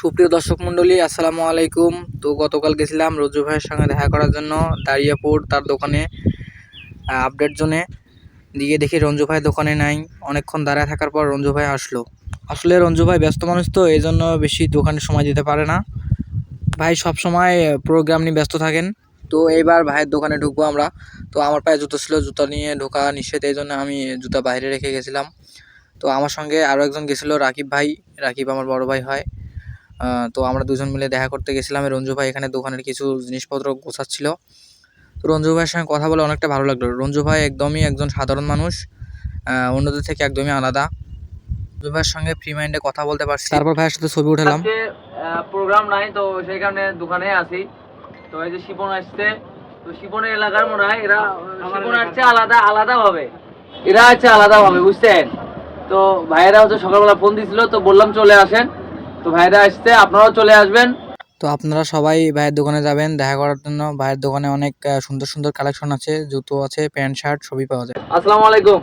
সুপ্রিয় দর্শক মন্ডলী, আসসালামু আলাইকুম। তো গতকাল গেছিলাম রঞ্জু ভাইয়ের সঙ্গে দেখা করার জন্য দাঁড়িয়াপুর তার দোকানে আপডেট জোনে। দিয়ে দেখি রঞ্জু ভাই দোকানে নাই। অনেকক্ষণ দাঁড়ায় থাকার পর রঞ্জু ভাই আসলো। আসলে রঞ্জু ভাই ব্যস্ত মানুষ, তো এই জন্য বেশি দোকানে সময় দিতে পারে না। ভাই সব সময় প্রোগ্রাম নিয়ে ব্যস্ত থাকেন। তো এইবার ভাইয়ের দোকানে ঢুকবো আমরা। তো আমার পায়ে জুতো ছিল, জুতো নিয়ে ঢোকা নিষেধ, এই জন্য আমি জুতা বাইরে রেখে গেছিলাম। তো আমার সঙ্গে আরও একজন গেছিলো, রাকিব ভাই। রাকিব আমার বড় ভাই হয়। তো আমরা দুজন মিলে দেখা করতে গেছিলাম। রঞ্জু ভাই এখানে দোকানের কিছু জিনিসপত্র গোছাচ্ছিল। তো রঞ্জু ভাইয়ের সঙ্গে কথা বলে অনেকটা ভালো লাগলো। রঞ্জু ভাই একদমই একজন সাধারণ মানুষ, অন্যদের থেকে একদমই আলাদা। রঞ্জু ভাইয়ের সঙ্গে ফ্রি মাইন্ডে কথা বলতে পারছি। তারপর ভাইয়ের সাথে ছবি উঠালাম। প্রোগ্রাম নাই, তো সেই কারণে দোকানে আসি। তো এই যে শিপন আসছে, তো শিপনের এলাকার মনে হয় এরা শিপন আসছে আলাদা ভাবে, এরা আছে আলাদা ভাবে, বুঝছেন? তো ভাইয়েরা হচ্ছে সকালবেলা ফোন দিছিল, তো বললাম চলে আসেন। তো ভাইয়েরা আসছে, আপনারাও চলে আসবেন। তো আপনারা সবাই ভাইয়ের দোকানে যাবেন দেখা করার জন্য। ভাইয়ের দোকানে অনেক সুন্দর সুন্দর কালেকশন আছে, জুতো আছে, প্যান্ট শার্ট সবই পাওয়া যায়। আসসালামু আলাইকুম।